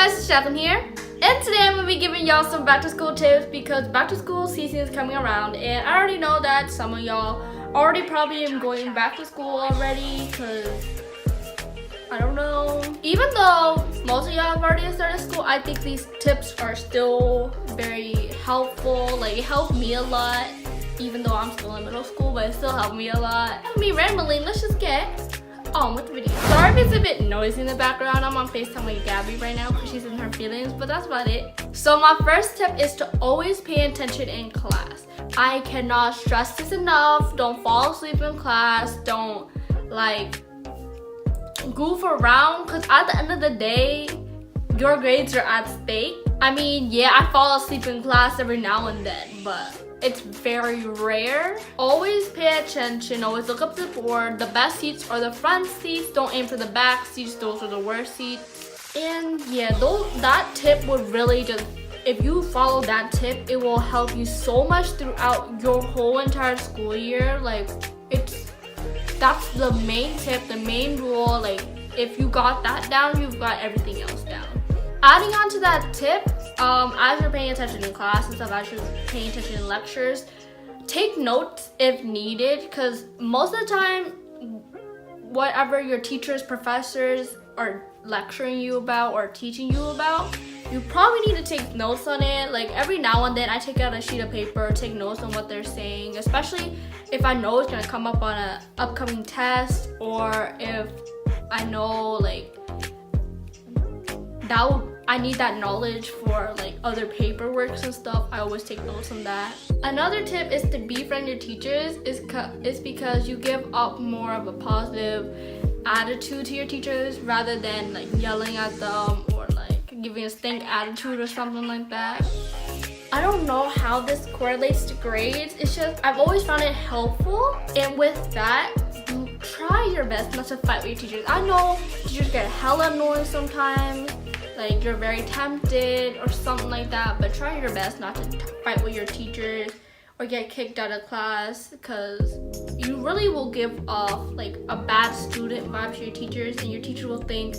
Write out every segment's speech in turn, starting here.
guys, it's Shetland here, and today I'm going to be giving y'all some back to school tips because back to school season is coming around, and I already know that some of y'all already probably am going back to school already because I don't know. Even though most of y'all have already started school, I think these tips are still very helpful. Like, it helped me a lot, even though I'm still in middle school, but it still helped me a lot. Me rambling, let's just get on with the video. Sorry if it's a bit noisy in the background. I'm on FaceTime with Gabby right now because she's in her feelings, but that's about it. So my first tip is to always pay attention in class. I cannot stress this enough. Don't fall asleep in class. Don't like goof around, because at the end of the day, your grades are at stake. I mean, yeah, I fall asleep in class every now and then, but it's very rare. Always pay attention, always look up the board. The best seats are the front seats. Don't aim for the back seats, those are the worst seats. And yeah, that tip would really just, if you follow that tip, it will help you so much throughout your whole entire school year. Like, that's the main tip, the main rule. Like, if you got that down, you've got everything else down. Adding on to that tip, as you're paying attention in class and stuff, as you're paying attention in lectures, take notes if needed, because most of the time, whatever your teachers, professors are lecturing you about or teaching you about, you probably need to take notes on it. Like, every now and then I take out a sheet of paper, take notes on what they're saying, especially if I know it's gonna come up on an upcoming test, or if I know like I need that knowledge for like other paperworks and stuff. I always take notes on that. Another tip is to befriend your teachers is because you give up more of a positive attitude to your teachers rather than like yelling at them or like giving a stink attitude or something like that. I don't know how this correlates to grades. It's just I've always found it helpful, and with that, you try your best not to fight with your teachers. I know teachers get hella annoying sometimes, like you're very tempted or something like that, but try your best not to fight with your teachers or get kicked out of class, because you really will give off like a bad student vibe to your teachers, and your teacher will think,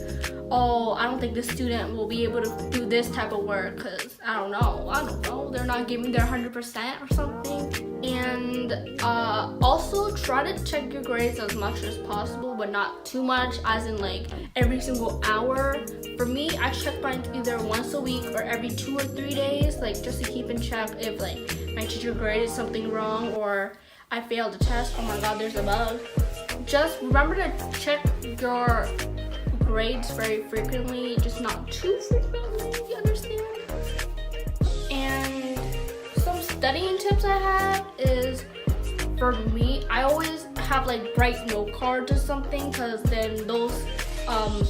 oh, I don't think this student will be able to do this type of work because I don't know, they're not giving their 100% or something. And also try to check your grades as much as possible, but not too much, as in like every single hour. For me, I check mine either once a week or every 2 or 3 days, like just to keep in check if like my teacher graded something wrong or I failed a test. Oh my god, there's a bug. Just remember to check your grades very frequently, just not too frequently, you understand? And some studying tips I have is, for me, I always have like bright note cards or something, because then those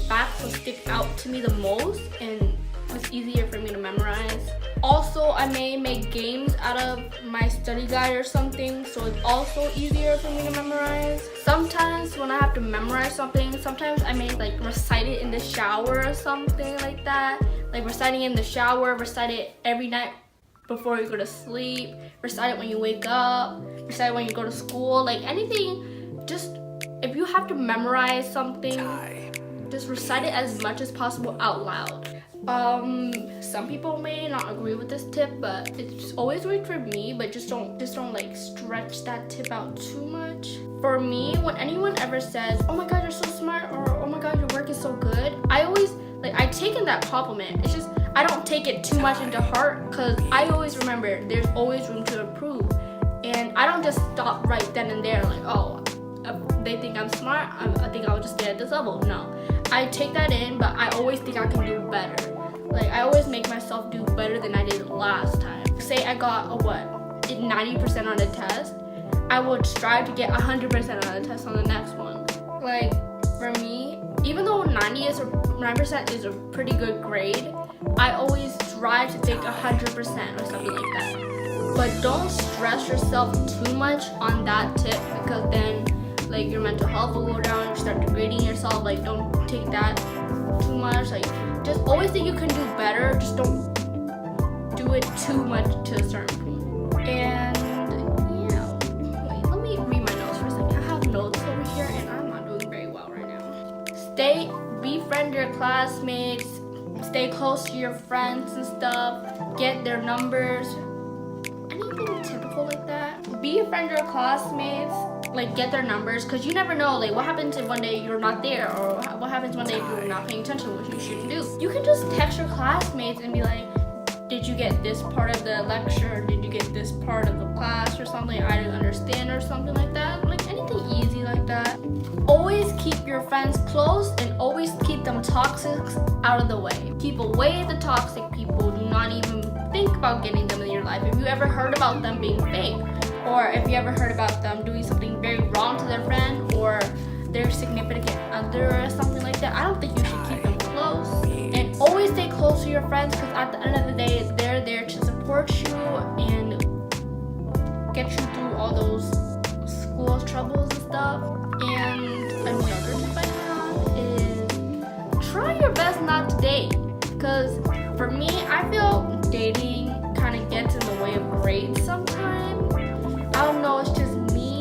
facts will stick out to me the most and it's easier for me to memorize. Also, I may make games out of my study guide or something, so it's also easier for me to memorize. Sometimes when I have to memorize something, sometimes I may like recite it in the shower or something like that. Like reciting in the shower, recite it every night before you go to sleep, recite it when you wake up, recite it when you go to school, like anything. Just if you have to memorize something, just recite it as much as possible out loud. Some people may not agree with this tip, but it's always worked for me. But just don't like stretch that tip out too much. For me, when anyone ever says, oh my god, you're so smart, or oh my god, your work is so good, I always like, I take in that compliment. It's just I don't take it too much into heart, because I always remember there's always room to improve, and I don't just stop right then and there like, oh, they think I'm smart, I think I'll just stay at this level. No, I take that in, but I always think I can do better. Like, I always make myself do better than I did last time. Say I got a 90% on a test, I would strive to get 100% on the test on the next one. Like, for me, even though 9% is a pretty good grade, I always strive to take 100% or something like that. But don't stress yourself too much on that tip, because then like your mental health will go down, you start degrading yourself. Like, don't take that too much. Like, just always think you can do better, just don't do it too much to a certain point. And yeah, wait, let me read my notes for a second. I have notes over here and I'm not doing very well right now. Befriend your classmates, stay close to your friends and stuff, get their numbers, anything typical like that. Be a friend of your classmates, like get their numbers, because you never know, like what happens if one day you're not there, or what happens one day if you're not paying attention to what you should do. You can just text your classmates and be like, did you get this part of the lecture, did you get this part of the class or something I didn't understand or something like that. Like anything easy like that. Always keep your friends close and always keep them toxic out of the way. Keep away the toxic people. Do not even think about getting them in your life. If you ever heard about them being fake, or if you ever heard about them doing something very wrong to their friend or their significant other or something like that, I don't think you should keep them close. And always stay close to your friends, because at the end of the day, they're there to support you and get you through all those school troubles and stuff. And another tip I have is try your best not to date, because for me, I feel dating kind of gets in the way of grades sometimes. I don't know, it's just me.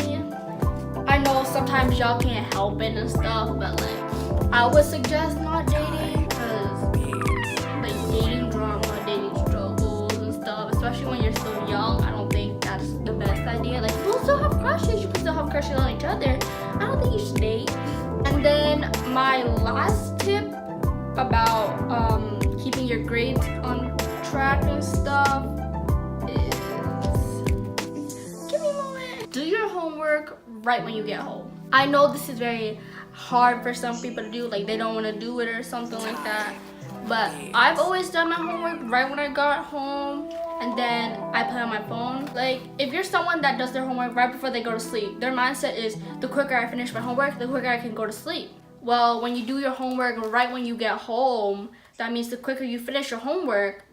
I know sometimes y'all can't help it and stuff, but like I would suggest not dating, because like dating drama, dating struggles and stuff, especially when you're still young, I don't think that's the best idea. Like people still have crushes, you can still have crushes on each other. I don't think you should date. And then my last tip about keeping your grades on track and stuff is, give me a moment. Do your homework right when you get home. I know this is very hard for some people to do, like they don't want to do it or something like that, but I've always done my homework right when I got home, and then I play on my phone. Like if you're someone that does their homework right before they go to sleep, their mindset is the quicker I finish my homework, the quicker I can go to sleep. Well, when you do your homework right when you get home, that means the quicker you finish your homework,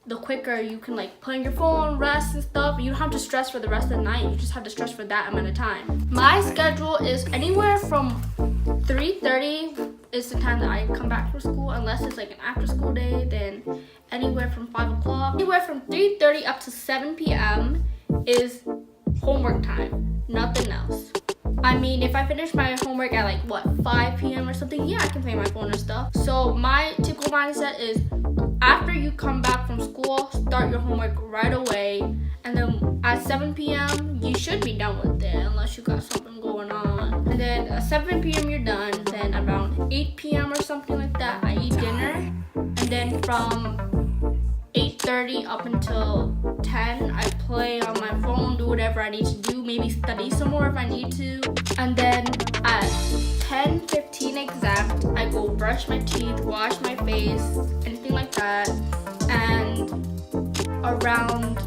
the quicker you can like put on your phone, rest and stuff. You don't have to stress for the rest of the night. You just have to stress for that amount of time. My schedule is anywhere from 3:30 is the time that I come back from school, unless it's like an after school day, then anywhere from 5 o'clock. Anywhere from 3:30 up to 7 p.m. is homework time, nothing else. I mean, if I finish my homework at like what, 5 p.m. or something, yeah, I can play my phone and stuff. So my typical mindset is after you come back from school, start your homework right away, and then at 7 p.m. you should be done with it unless you got something going on. And then at 7 p.m. you're done. Then around 8 p.m. or something like that, I eat dinner, and then from 8:30 up until 10, I play on my phone, do whatever I need to do, maybe study some more if I need to. And then at 10:15 exact, I go brush my teeth, wash my face, anything like that. And around,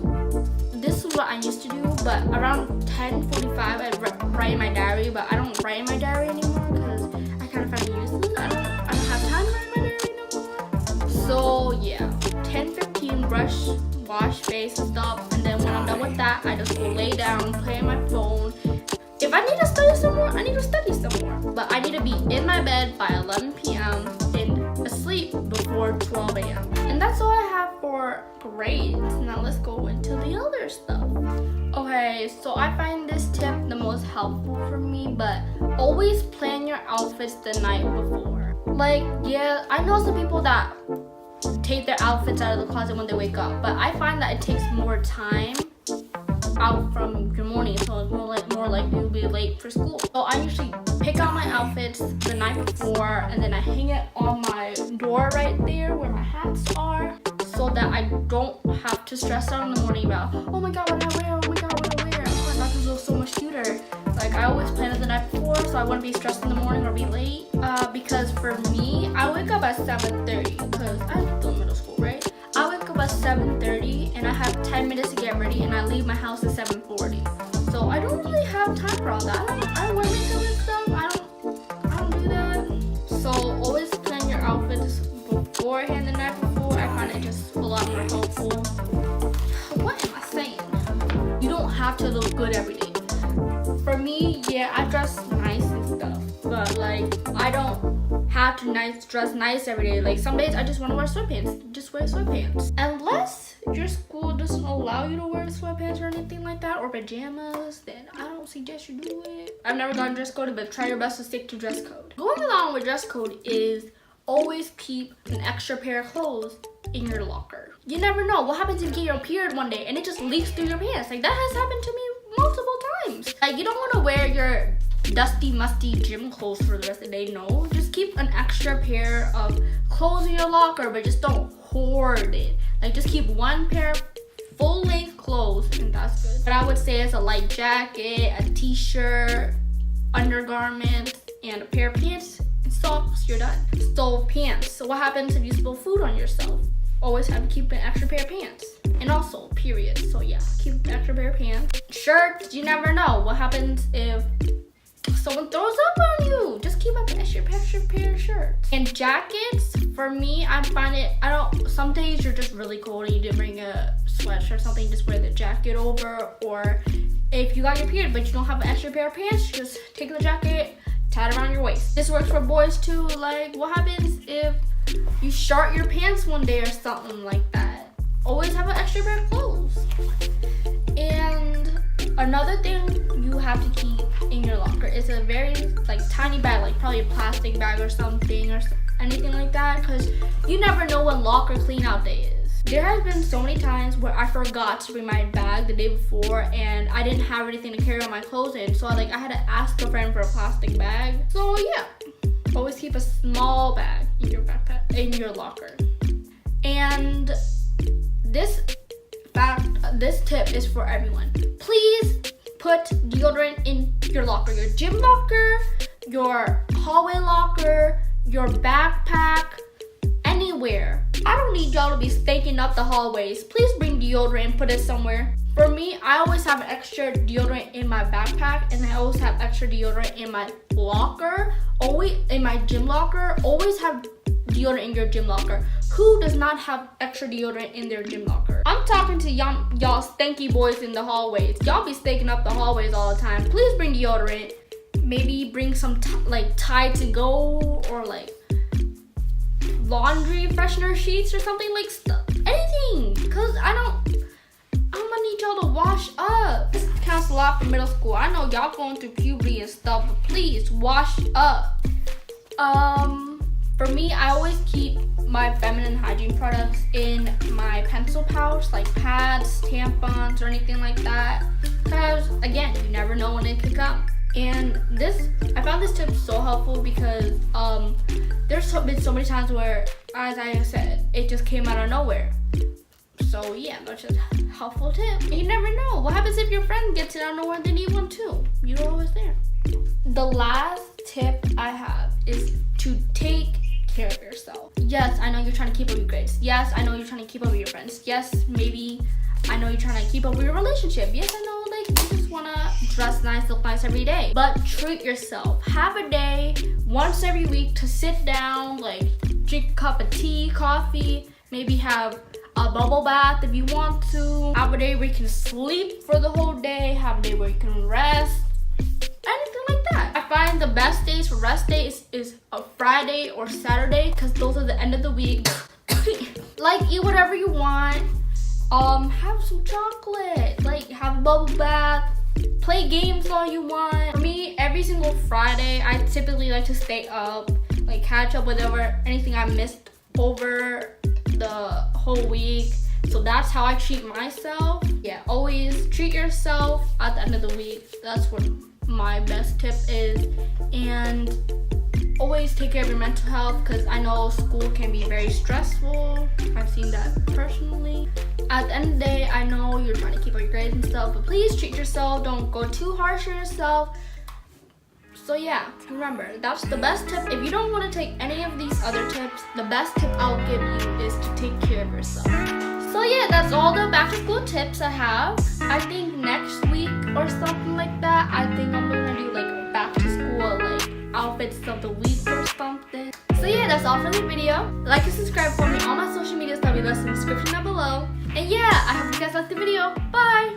this is what I used to do, but around 10:45, I write in my diary, but I don't write in my diary anymore because I kind of find it useless. I don't have time to write in my diary anymore. So yeah, 10:15, brush, wash face and stuff, and then when I'm done with that, I just go lay down, play on my phone. If I need to study some more, I need to study some more. But I need to be in my bed by 11 p.m. and asleep before 12 a.m. And that's all I have for grades. Now let's go into the other stuff. Okay, so I find this tip the most helpful for me, but always plan your outfits the night before. Like, yeah, I know some people that take their outfits out of the closet when they wake up, but I find that it takes more time out from your morning, so it's more likely you'll be late for school. So I usually pick out my outfits the night before, and then I hang it on my door right there where my hats are, so that I don't have to stress out in the morning about, oh my god, what do I wear, oh my god, what do I wear, oh my god, this looks so much cuter. Like I always plan it the night before, so I wouldn't be stressed in the morning or be late. Because for me, I wake up at 7:30 because I'm still in middle school, right? I wake up at 7:30 and I have 10 minutes to get ready, and I leave my house at 7:40. So I don't really have time for all that. I don't wear makeup and stuff. I don't do that. So always plan your outfits beforehand the night before. I find it just a lot more helpful. What am I saying? You don't have to look good every day. For me, yeah, I dress nice and stuff, but like I don't have to dress nice every day. Like some days I just want to wear sweatpants. Just wear sweatpants. Unless your school doesn't allow you to wear sweatpants or anything like that, or pajamas, then I don't suggest you do it. I've never gone dress code, but try your best to stick to dress code. Going along with dress code is always keep an extra pair of clothes in your locker. You never know what happens if you get your period one day and it just leaks through your pants. Like, that has happened to me multiple times. Like, you don't want to wear your dusty, musty gym clothes for the rest of the day. No, just keep an extra pair of clothes in your locker, but just don't hoard it. Like, just keep one pair of full-length clothes and that's good. What I would say is a light jacket, a t-shirt, undergarments, and a pair of pants and socks. You're done. Stove pants. So what happens if you spill food on yourself? Always have to keep an extra pair of pants. And also periods. So yeah, keep an extra pair of pants. Shirts. You never know what happens if someone throws up on you. Just keep up an extra pair of shirts. And jackets, for me, I find it, some days you're just really cold and you didn't bring a sweatshirt or something, just wear the jacket over. Or if you got your period but you don't have an extra pair of pants, just take the jacket, tie it around your waist. This works for boys too. Like, what happens if you short your pants one day or something like that? Always have an extra pair of clothes. And another thing you have to keep in your locker is a very tiny bag, like probably a plastic bag or something or anything like that, because you never know when locker clean out day is. There has been so many times where I forgot to bring my bag the day before and I didn't have anything to carry all my clothes in, so I had to ask a friend for a plastic bag. So yeah, always keep a small bag in your backpack, in your locker. And this tip is for everyone. Please put deodorant in your locker, your gym locker, your hallway locker, your backpack, anywhere. I don't need y'all to be stinking up the hallways. Please bring deodorant and put it somewhere. For me, I always have extra deodorant in my backpack, and I always have extra deodorant in my locker. Always in my gym locker. Always have deodorant in your gym locker. Who does not have extra deodorant in their gym locker? I'm talking to y'all stanky boys in the hallways. Y'all be stinking up the hallways all the time. Please bring deodorant. Maybe bring some Tide to go or laundry freshener sheets or something, anything, because I'm gonna need y'all to wash up. This counts a lot for middle school. I know y'all going through puberty and stuff, but please wash up. For me, I always keep my feminine hygiene products in my pencil pouch, like pads, tampons, or anything like that, because again, you never know when it could come. And I found this tip so helpful because there's been so many times where, as I said, it just came out of nowhere. So yeah, that's just a helpful tip. And you never know. What happens if your friend gets it out of nowhere and they need one too? You're always there. The last tip I have is to take care of yourself. Yes, I know you're trying to keep up with your grades. Yes, I know you're trying to keep up with your friends. Yes, maybe I know you're trying to keep up with your relationship. Yes, I know you just want to dress nice, look nice every day. But treat yourself. Have a day once every week to sit down, drink a cup of tea, coffee, maybe have a bubble bath if you want to. Have a day where you can sleep for the whole day. Have a day where you can rest. Anything like that. I find the best days for rest days is a Friday or Saturday because those are the end of the week. Eat whatever you want. Have some chocolate. Have a bubble bath. Play games all you want. For me, every single Friday, I typically like to stay up, catch up with anything I missed over the whole week. So that's how I treat myself. Yeah, always treat yourself at the end of the week. That's what my best tip is. And always take care of your mental health because I know school can be very stressful. I've seen that personally. At the end of the day, I know you're trying to keep up your grades and stuff, but please treat yourself. Don't go too harsh on yourself. So yeah, remember, that's the best tip. If you don't want to take any of these other tips, the best tip I'll give you is to take care of yourself. So yeah, that's all the back to school tips I have. I think next week or something like that, I think I'm gonna do back to school outfits of the week or something. So yeah, that's all for the video. Like and subscribe for me on my social medias. That'll be listed in the description down below. And yeah, I hope you guys liked the video. Bye!